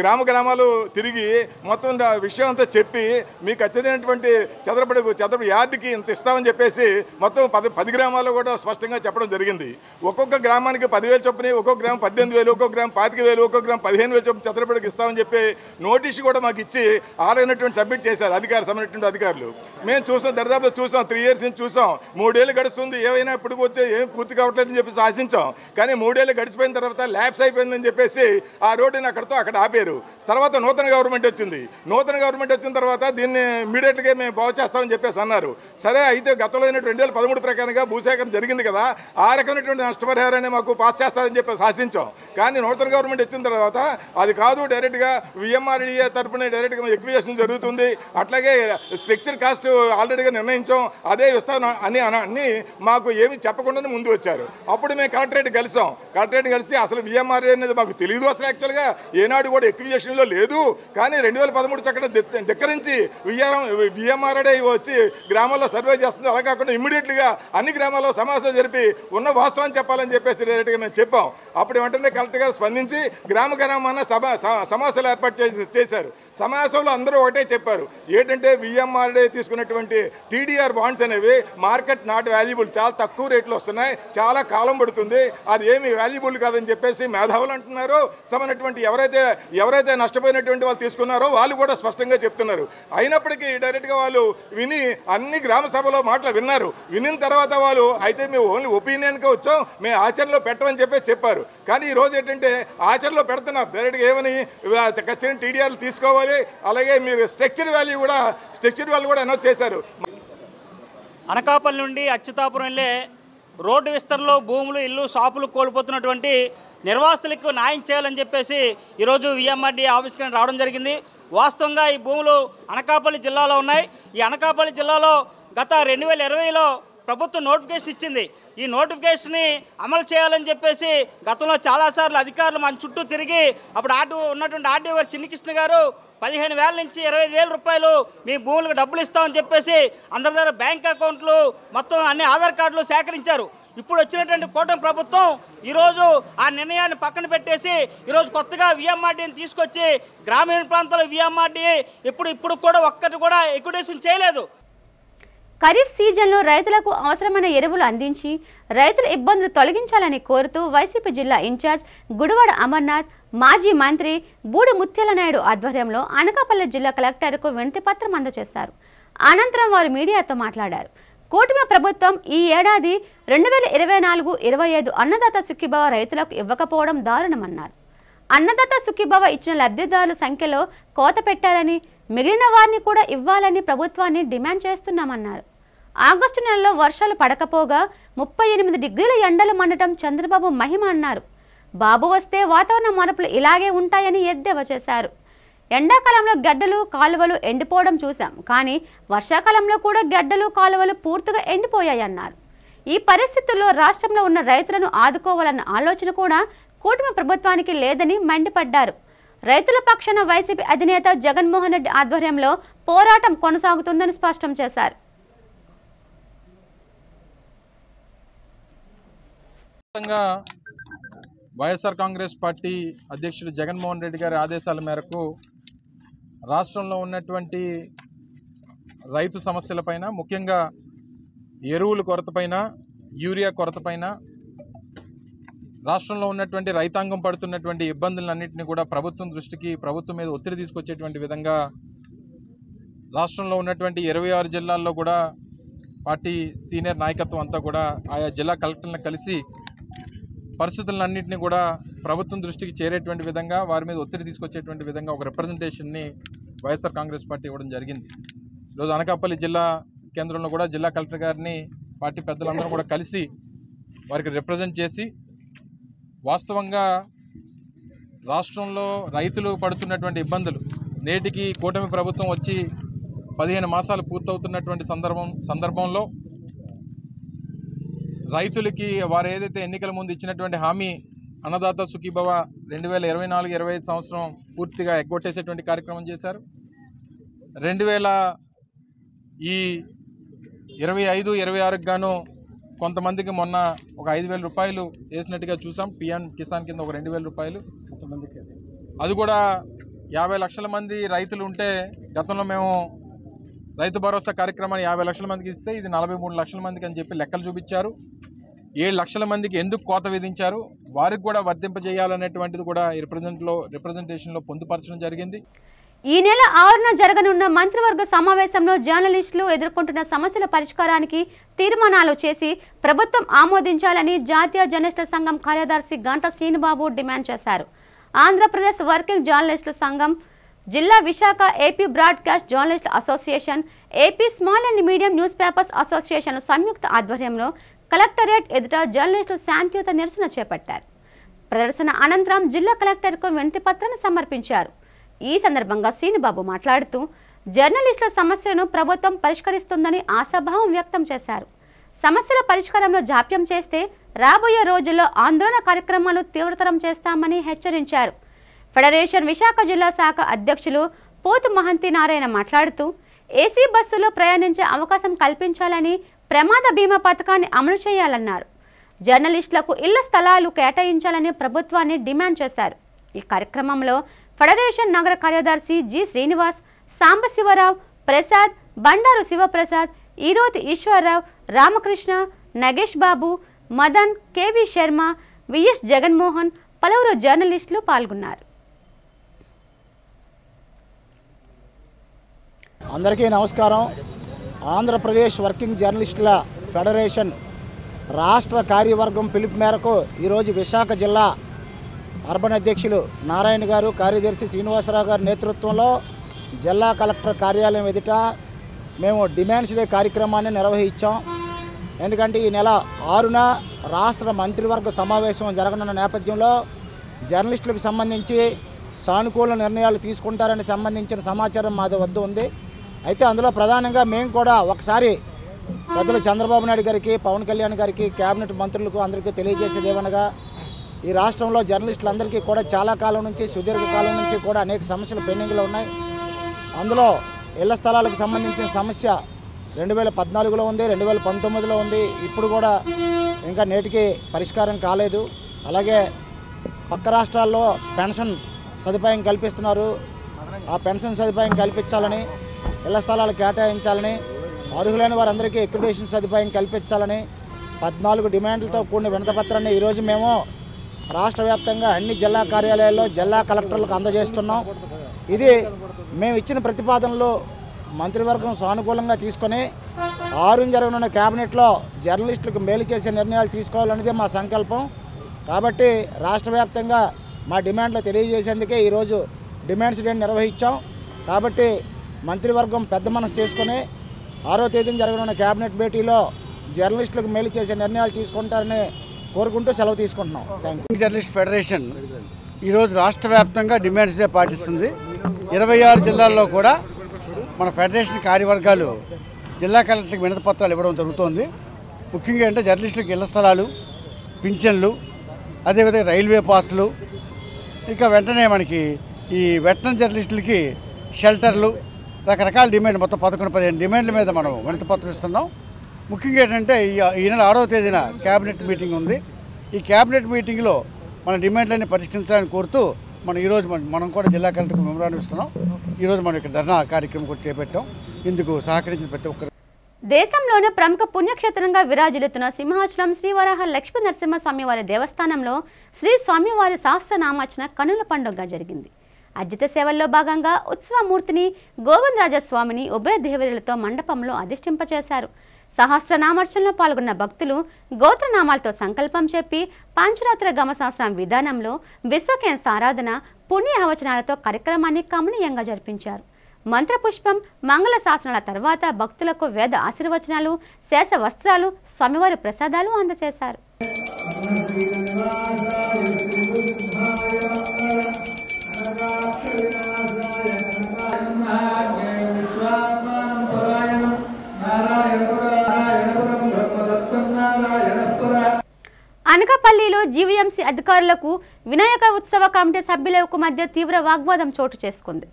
గ్రామాలు తిరిగి మొత్తం విషయం అంతా చెప్పి మీకు ఖచ్చితమైనటువంటి చదరపడి యార్డుకి ఇంత ఇస్తామని చెప్పేసి మొత్తం 10 గ్రామాల్లో కూడా స్పష్టంగా చెప్పడం జరిగింది. ఒక్కొక్క గ్రామానికి 10,000 చొప్పున, ఒక్కొక్క గ్రామం 18,000, ఒక్కొక్క గ్రామం 25,000, ఒక్కొక్క గ్రామం 15,000 చొప్పున చదరపడికి ఇస్తామని చెప్పి నోటీసు కూడా మాకు ఇచ్చి ఆరైనటువంటి సబ్మిట్ చేశారు సంబంధించిన అధికారులు. మేము చూసాం, దరిదాపు చూసాం, 3 years నుంచి చూసాం. 3 ఏళ్ళు గడుస్తుంది, ఏమైనా ఇప్పుడు వచ్చే ఏం పూర్తి కావట్లేదని చెప్పేసి ఆశించాం. కానీ 3 ఏళ్ళు గడిచిపోయిన తర్వాత ల్యాబ్స్ అయిపోయిందని చెప్పేసి ఆ రోడ్డుని అక్కడ ఆపారు. తర్వాత నూతన గవర్నమెంట్ వచ్చింది. నూతన గవర్నమెంట్ వచ్చిన తర్వాత దీన్ని ఇమీడియట్గా మేము బాగు చేస్తామని చెప్పేసి అన్నారు. సరే, అయితే గతంలో 2013 ప్రకారంగా భూసేకరణ జరిగింది కదా, ఆ రకమైనటువంటి నష్టపరిహారాన్ని మాకు పాస్ చేస్తామని చెప్పేసి ఆశించాం. కానీ నూతన గవర్నమెంట్ వచ్చిన తర్వాత అది కాదు, డైరెక్ట్గా విఎంఆర్డీఏ తరఫున డైరెక్ట్గా ఎక్విజేషన్ జరుగుతుంది, అట్లాగే స్ట్రక్చర్ కాస్ట్ ఆల్రెడీగా నిర్ణయించాం, అదే ఇస్తాను అని మాకు ఏమి చెప్పకుండానే ముందు వచ్చారు. అప్పుడు మేము కలెక్టరేట్ కలిసి అసలు విఎంఆర్ఏ అనేది మాకు తెలియదు, అసలు యాక్చువల్గా ఏనాడు కూడా ఎక్విజేషన్లో లేదు. కానీ 2013 చట్టం ధిక్కరించి విఎంఆర్ఏ వచ్చి గ్రామాల్లో సర్వే చేస్తుంది. అలా కాకుండా ఇమ్మీడియట్గా అన్ని గ్రామాల్లో సమావేశం జరిపి ఉన్న వాస్తవాన్ని చెప్పాలని చెప్పేసి డైరెక్ట్గా మేము చెప్పాం. అప్పుడు వెంటనే కలెక్టర్ గారు స్పందించి గ్రామాన సమావేశాలు ఏర్పాటు చేశారు. సమావేశంలో అందరూ ఒకటే చెప్పారు, ఏంటంటే విఎంఆర్ఏ తీసుకున్నటువంటి టీడీఆర్ బాండ్స్ అనేవి మార్కెట్ నాట్ వాల్యుబుల్, చాలా తక్కువ రేట్లు వస్తున్నాయి, చాలా కాలం పడుతుంది, అది ఏమి వాల్యుబుల్ కాదని చెప్పేసి మేధావులు అంటున్నారు. సమైనటువంటి ఎవరైతే నష్టపోయినటువంటి వాళ్ళు తీసుకున్నారో వాళ్ళు కూడా స్పష్టంగా చెప్తున్నారు. అయినప్పటికీ డైరెక్ట్గా వాళ్ళు విని అన్ని గ్రామ సభలో మాటలు విన్నారు. వినిన తర్వాత వాళ్ళు అయితే మేము ఓన్లీ ఒపీనియన్గా వచ్చాం, మేము ఆచరణలో పెట్టమని చెప్పారు. కానీ ఈ రోజు ఏంటంటే ఆచరణలో పెడుతున్నారు. డైరెక్ట్గా ఏమని ఖచ్చితంగా టీడీఆర్లు తీసుకోవాలి, అలాగే మీరు స్ట్రక్చర్ వాల్యూ కూడా అనౌన్స్ చేశారు. అనకాపల్లి నుండి అచ్యుతాపురం వెళ్ళే రోడ్డు విస్తరణలో భూములు, ఇల్లు, షాపులు కోల్పోతున్నటువంటి నిర్వాసితులకు న్యాయం చేయాలని చెప్పేసి ఈరోజు విఎంఆర్డీఏ ఆఫీస్కి రావడం జరిగింది. వాస్తవంగా ఈ భూములు అనకాపల్లి జిల్లాలో ఉన్నాయి. ఈ అనకాపల్లి జిల్లాలో గత 2020లో ప్రభుత్వం నోటిఫికేషన్ ఇచ్చింది. ఈ నోటిఫికేషన్ని అమలు చేయాలని చెప్పేసి గతంలో చాలాసార్లు అధికారులు మన చుట్టూ తిరిగి అప్పుడు ఉన్నటువంటి ఆర్డీఓ గారు చిన్నికృష్ణ గారు 15,000 నుంచి 25,000 రూపాయలు మీ భూములకు డబ్బులు ఇస్తామని చెప్పేసి అందరి దగ్గర బ్యాంక్ అకౌంట్లు మొత్తం అన్ని ఆధార్ కార్డులు సేకరించారు. ఇప్పుడు వచ్చినటువంటి కూటమి ప్రభుత్వం ఈరోజు ఆ నిర్ణయాన్ని పక్కన పెట్టేసి ఈరోజు కొత్తగా విఎంఆర్డీని తీసుకొచ్చి గ్రామీణ ప్రాంతాల్లో విఎంఆర్డీ ఇప్పుడు కూడా ఒక్కటి కూడా ఎక్విడేషన్ చేయలేదు. ఖరీఫ్ సీజన్లో రైతులకు అవసరమైన ఎరువులు అందించి రైతుల ఇబ్బందులు తొలగించాలని కోరుతూ వైసీపీ జిల్లా ఇన్ఛార్జ్ గుడివాడ అమర్నాథ్, మాజీ మంత్రి బూడి ముత్యాల నాయుడు ఆధ్వర్యంలో అనకాపల్లి జిల్లా కలెక్టర్కు వినతి పత్రం అందజేశారు. అనంతరం వారు మీడియాతో మాట్లాడారు. కూటమి ప్రభుత్వం ఈ ఏడాది 2024-25 అన్నదాత సుఖీభవ రైతులకు ఇవ్వకపోవడం దారుణమన్నారు. అన్నదాత సుఖీభవ ఇచ్చిన లబ్ధిదారుల సంఖ్యలో కోత పెట్టారని, మిగిలిన వారిని కూడా ఇవ్వాలని ప్రభుత్వాన్ని డిమాండ్ చేస్తున్నామన్నారు. ఆగస్టు నెలలో వర్షాలు పడకపోగా 38 డిగ్రీల ఎండలు మండటం చంద్రబాబు మహిమ అన్నారు. బాబు వస్తే వాతావరణ మార్పులు ఇలాగే ఉంటాయని ఎద్దేవా చేశారు. ఎండాకాలంలో గడ్డలు, కాలువలు ఎండిపోవడం చూశాం, కానీ వర్షాకాలంలో కూడా గడ్డలు, కాలువలు పూర్తిగా ఎండిపోయాయన్నారు. ఈ పరిస్థితుల్లో రాష్ట్రంలో ఉన్న రైతులను ఆదుకోవాలన్న ఆలోచన కూడా కూటమి ప్రభుత్వానికి లేదని మండిపడ్డారు. రైతుల పక్షాన వైసీపీ అధినేత జగన్మోహన్ రెడ్డి ఆధ్వర్యంలో పోరాటం కొనసాగుతుందని స్పష్టం చేశారు. వైఎస్ఆర్ కాంగ్రెస్ పార్టీ అధ్యక్షుడు జగన్మోహన్ రెడ్డి గారి ఆదేశాల మేరకు రాష్ట్రంలో ఉన్నటువంటి రైతు సమస్యలపైన, ముఖ్యంగా ఎరువుల కొరతపైన, యూరియా కొరతపైన, రాష్ట్రంలో ఉన్నటువంటి రైతాంగం పడుతున్నటువంటి ఇబ్బందులన్నింటినీ కూడా ప్రభుత్వం దృష్టికి, ప్రభుత్వం మీద ఒత్తిడి తీసుకొచ్చేటువంటి విధంగా రాష్ట్రంలో ఉన్నటువంటి 26 జిల్లాల్లో కూడా పార్టీ సీనియర్ నాయకత్వం అంతా కూడా ఆయా జిల్లా కలెక్టర్లను కలిసి పరిస్థితులన్నింటినీ కూడా ప్రభుత్వం దృష్టికి చేరేటువంటి విధంగా, వారి మీద ఒత్తిడి తీసుకొచ్చేటువంటి విధంగా ఒక రిప్రజెంటేషన్ని వైఎస్ఆర్ కాంగ్రెస్ పార్టీ ఇవ్వడం జరిగింది. ఈరోజు అనకాపల్లి జిల్లా కేంద్రంలో కూడా జిల్లా కలెక్టర్ గారిని పార్టీ పెద్దలందరూ కూడా కలిసి వారికి రిప్రజెంట్ చేసి, వాస్తవంగా రాష్ట్రంలో రైతులు పడుతున్నటువంటి ఇబ్బందులు, నేటికి కూటమి ప్రభుత్వం వచ్చి 15 మాసాలు పూర్తవుతున్నటువంటి సందర్భంలో రైతులకి వారు ఏదైతే ఎన్నికల ముందు ఇచ్చినటువంటి హామీ అన్నదాత సుఖీభవ 2024-25 సంవత్సరం పూర్తిగా ఎగ్గొట్టేసేటువంటి కార్యక్రమం చేశారు. 2025-26కి గాను కొంతమందికి మొన్న ఒక 5,000 రూపాయలు వేసినట్టుగా చూసాం. పిఎం కిసాన్ కింద ఒక 2,000 రూపాయలు. అది కూడా 50 లక్షల మంది రైతులు ఉంటే, గతంలో మేము రైతు భరోసా కార్యక్రమాన్ని 50 లక్షల మందికి ఇస్తే ఇది 43 లక్షల మందికి అని చెప్పి లెక్కలు చూపించారు. 7 లక్షల మందికి ఎందుకు కోత విధించారు, వారికి కూడా వర్తింపజేయాలనేటువంటిది కూడా ఈ రిప్రజెంటేషన్లో పొందుపరచడం జరిగింది. ఈ నెల 6న జరగనున్న మంత్రివర్గ సమావేశంలో జర్నలిస్టులు ఎదుర్కొంటున్న సమస్యల పరిష్కారానికి తీర్మానాలు చేసి ప్రభుత్వం ఆమోదించాలని జాతీయ జర్నలిస్టుల సంఘం కార్యదర్శి గంటా శ్రీనుబాబు డిమాండ్ చేశారు. ఆంధ్రప్రదేశ్ వర్కింగ్ జర్నలిస్టుల సంఘం, జిల్లా విశాఖ ఏపీ బ్రాడ్కాస్ట్ జర్నలిస్టుల association, AP small and medium newspapers association సంయుక్త ఆధ్వర్యంలో కలెక్టరేట్ ఎదుట జర్నలిస్టులు శాంతియుత నిరసన చేపట్టారు. ప్రదర్శన అనంతరం జిల్లా కలెక్టర్కు వినతి పత్రాన్ని సమర్పించారు. ఈ సందర్భంగా శ్రీనుబాబు మాట్లాడుతూ జర్నలిస్టుల సమస్యలను ప్రభుత్వం పరిష్కరిస్తుందని ఆశాభావం వ్యక్తం చేశారు. సమస్యల పరిష్కారంలో జాప్యం చేస్తే రాబోయే రోజుల్లో ఆందోళన కార్యక్రమాలు తీవ్రతరం చేస్తామని హెచ్చరించారు. ఫెడరేషన్ విశాఖ జిల్లా శాఖ అధ్యక్షులు పోతు మహంతి నారాయణ మాట్లాడుతూ ఏసీ బస్సులో ప్రయాణించే అవకాశం కల్పించాలని, ప్రమాద బీమా పథకాన్ని అమలు చేయాలన్నారు. జర్నలిస్టులకు ఇళ్ల స్థలాలు కేటాయించాలని ప్రభుత్వాన్ని డిమాండ్ చేశారు. ఈ కార్యక్రమంలో ఫెడరేషన్ నగర కార్యదర్శి జి శ్రీనివాస్, సాంబశివరావు, ప్రసాద్, బండారు శివప్రసాద్, ఈరోతి ఈశ్వరరావు, రామకృష్ణ, నగేష్ బాబు, మదన్, కేవి శర్మ, విఎస్ జగన్మోహన్, పలువురు జర్నలిస్టులు పాల్గొన్నారు. అందరికీ నమస్కారం. ఆంధ్రప్రదేశ్ వర్కింగ్ జర్నలిస్టుల ఫెడరేషన్ రాష్ట్ర కార్యవర్గం పిలుపు మేరకు ఈరోజు విశాఖ జిల్లా అర్బన్ అధ్యక్షులు నారాయణ గారు, కార్యదర్శి శ్రీనివాసరావు గారి నేతృత్వంలో జిల్లా కలెక్టర్ కార్యాలయం ఎదుట మేము డిమాండ్స్ డే కార్యక్రమాన్ని నిర్వహించాం. ఎందుకంటే ఈ నెల 6న రాష్ట్ర మంత్రివర్గ సమావేశం జరగనున్న నేపథ్యంలో జర్నలిస్టులకు సంబంధించి సానుకూల నిర్ణయాలు తీసుకుంటారని సంబంధించిన సమాచారం మా వద్ద ఉంది. అయితే అందులో ప్రధానంగా మేము కూడా ఒకసారి పెద్దలు చంద్రబాబు నాయుడు గారికి, పవన్ కళ్యాణ్ గారికి, కేబినెట్ మంత్రులకు అందరికీ తెలియజేసేది ఏమనగా, ఈ రాష్ట్రంలో జర్నలిస్టులందరికీ కూడా చాలా కాలం నుంచి, సుదీర్ఘకాలం నుంచి కూడా అనేక సమస్యలు పెండింగ్లో ఉన్నాయి. అందులో ఇళ్ల స్థలాలకు సంబంధించిన సమస్య 2014లో ఉంది, 2019లో ఉంది. ఇప్పుడు కూడా ఇంకా నేటికి పరిష్కారం కాలేదు. అలాగే పక్క రాష్ట్రాల్లో పెన్షన్ సదుపాయం కల్పిస్తున్నారు. ఆ పెన్షన్ సదుపాయం కల్పించాలని, ఇళ్ల స్థలాలు కేటాయించాలని, అర్హులైన వారందరికీ అక్రిడేషన్ సదుపాయం కల్పించాలని 14 డిమాండ్లతో కూడిన వినతిపత్రాన్ని ఈరోజు మేము రాష్ట్ర వ్యాప్తంగా అన్ని జిల్లా కార్యాలయాల్లో జిల్లా కలెక్టర్లకు అందజేస్తున్నాం. ఇది మేము ఇచ్చిన ప్రతిపాదనలు మంత్రివర్గం సానుకూలంగా తీసుకొని 6న జరగనున్న కేబినెట్లో జర్నలిస్టులకు మేలు చేసే నిర్ణయాలు తీసుకోవాలనేది మా సంకల్పం. కాబట్టి రాష్ట్ర వ్యాప్తంగా మా డిమాండ్లు తెలియజేసేందుకే ఈరోజు డిమాండ్స్ డే నిర్వహించాం. కాబట్టి మంత్రివర్గం పెద్ద మనసు చేసుకొని 6వ తేదీన జరగనున్న కేబినెట్ భేటీలో జర్నలిస్టులకు మేలు చేసే నిర్ణయాలు తీసుకుంటారని కోరుకుంటూ సెలవు తీసుకుంటున్నాం. Thank you. జర్నలిస్ట్ ఫెడరేషన్ ఈరోజు రాష్ట్ర వ్యాప్తంగా డిమాండ్స్ డే పాటిస్తుంది. 26 జిల్లాల్లో కూడా మన ఫెడరేషన్ కార్యవర్గాలు జిల్లా కలెక్టర్కి వినతి పత్రాలు ఇవ్వడం జరుగుతోంది. ముఖ్యంగా అంటే జర్నలిస్టులకు ఇళ్ల స్థలాలు, పింఛన్లు, అదేవిధంగా రైల్వే పాసులు, ఇంకా వెంటనే మనకి ఈ వెటరన్ జర్నలిస్టులకి షెల్టర్లు రకరకాల డిమాండ్ మొత్తం 11-15 డిమాండ్ల మీద మనం వినతి పత్రం ఇస్తున్నాం. ముఖ్యంగా ఏంటంటే ఈ నెల 6వ తేదీన క్యాబినెట్ మీటింగ్ ఉంది. ఈ క్యాబినెట్ మీటింగ్లో మన డిమాండ్లన్నీ పరిష్కరించాలని కోరుతూ ఈరోజు మనం కూడా జిల్లా కలెక్టర్కు మెమోరాండం ఇస్తున్నాం. ఈరోజు మనం ఇక్కడ ధర్నా కార్యక్రమం కూడా చేపట్టాం. ఇందుకు సహకరించిన ప్రతి ఒక్కరు. దేశంలోనే ప్రముఖ పుణ్యక్షేత్రంగా విరాజిల్లుతున్న సింహాచలం శ్రీవరాహ లక్ష్మీ నరసింహస్వామి వారి దేవస్థానంలో శ్రీ స్వామివారి సహస్రనామార్చన కనుల పండుగగా జరిగింది. అర్జిత సేవల్లో భాగంగా ఉత్సవమూర్తిని గోవిందరాజస్వామిని ఉభయ దేవతలతో మండపంలో అధిష్ఠింపచేశారు. సహస్రనామార్చనలో పాల్గొన్న భక్తులు గోత్రనామాలతో సంకల్పం చెప్పి పంచరాత్ర గమశాస్త్రం విధానంలో విశ్వకేన్ ఆరాధన పుణ్య అవచనాలతో కార్యక్రమాన్ని కమనీయంగా జరిపించారు. మంత్రపుష్పం మంగళ శాసనాల తర్వాత భక్తులకు వేద ఆశీర్వచనాలు శేష వస్త్రాలు స్వామివారి ప్రసాదాలు అందజేశారు. అనకాపల్లిలో జీవీఎంసీ అధికారులకు వినాయక ఉత్సవ కమిటీ సభ్యులకు మధ్య తీవ్ర వాగ్వాదం చోటు చేసుకుంది.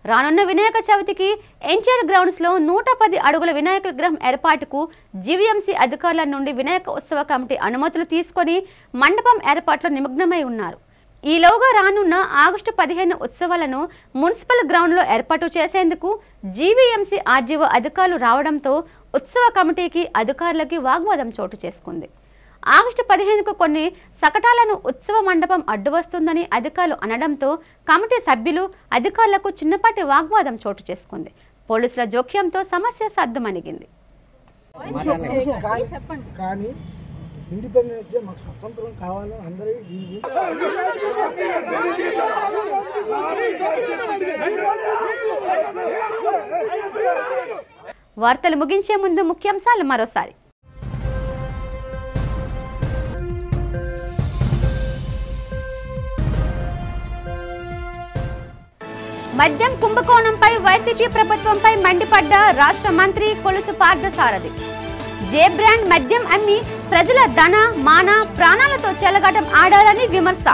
రానున్న వినాయక చవితికి ఎన్టీఆర్ గ్రౌండ్స్లో 110 అడుగుల వినాయక విగ్రహం ఏర్పాటుకు జీవీఎంసీ అధికారుల నుండి వినాయక ఉత్సవ కమిటీ అనుమతులు తీసుకొని మండపం ఏర్పాట్లో నిమగ్నమై ఉన్నారు. ఈలోగా రానున్న ఆగస్టు 15 ఉత్సవాలను మున్సిపల్ గ్రౌండ్లో ఏర్పాటు చేసేందుకు జీవీఎంసీ ఆర్జీఓ అధికారులు రావడంతో ఉత్సవ కమిటీకి అధికారులకి వాగ్వాదం చోటు చేసుకుంది. ఆగస్టు 15కు కొన్ని శకటాలను ఉత్సవ మండపం అడ్డు వస్తుందని అధికారులు అనడంతో కమిటీ సభ్యులు అధికారులకు చిన్నపాటి వాగ్వాదం చోటు చేసుకుంది. పోలీసుల జోక్యంతో సమస్య సద్దుమణిగింది. కానీ ఇండిపెండెన్స్ డే మాకు స్వతంత్రం కావాలి అందరూ వార్తలు ముగించే ముందు ముఖ్యాంశాలు మరోసారి. మద్యం కుంభకోణంపై వైసీపీ ప్రభుత్వంపై మండిపడ్డ రాష్ట్ర మంత్రి కొలుసు పార్థసారథి. జే బ్రాండ్ మద్యం అమ్మి ప్రజల ధన మాన ప్రాణాలతో చెలగాటం ఆడాలని విమర్శ.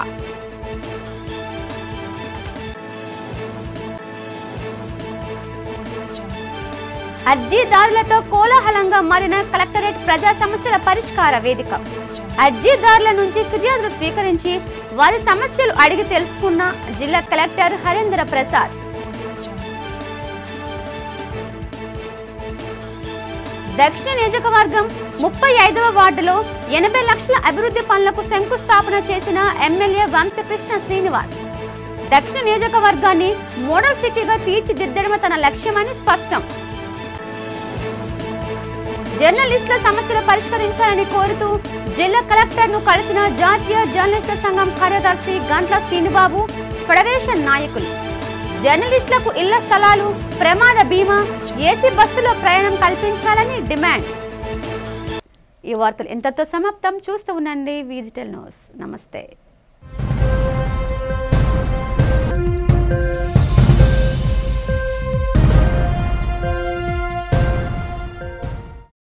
అర్జీదారులతో కోలాహలంగా మారిన కలెక్టరేట్ ప్రజా సమస్యల పరిష్కార వేదిక. అర్జీదారుల నుంచి ఫిర్యాదులు స్వీకరించి వారి సమస్యలు అడిగి తెలుసుకున్న జిల్లా కలెక్టర్ హరేంద్ర ప్రసాద్. దక్షిణ నియోజకవర్గం 35వ వార్డులో 80 లక్షల అభివృద్ధి పనులకు శంకుస్థాపన చేసిన ఎమ్మెల్యే వంశకృష్ణ శ్రీనివాస్. దక్షిణ నియోజకవర్గాన్ని మోడల్ సిటీగా తీర్చిదిద్దడమే తన లక్ష్యమని స్పష్టం. జర్నలిస్టుల సమస్యలు పరిష్కరించాలని కోరుతూ జిల్లా కలెక్టర్ను కలిసిన జాతీయ జర్నలిస్టుల సంఘం కార్యదర్శి గంట్ల శ్రీనిబాబు, ఫెడరేషన్ నాయకులు. జర్నలిస్టులకు ఇళ్ల స్థలాలు, ప్రమాద బీమా, ఏసీ బస్సులో ప్రయాణం కల్పించాలని డిమాండ్. ఈ వార్తలు ఇంతతో సమాప్తం. చూస్తూ ఉండండి విజిటల్ న్యూస్. నమస్తే.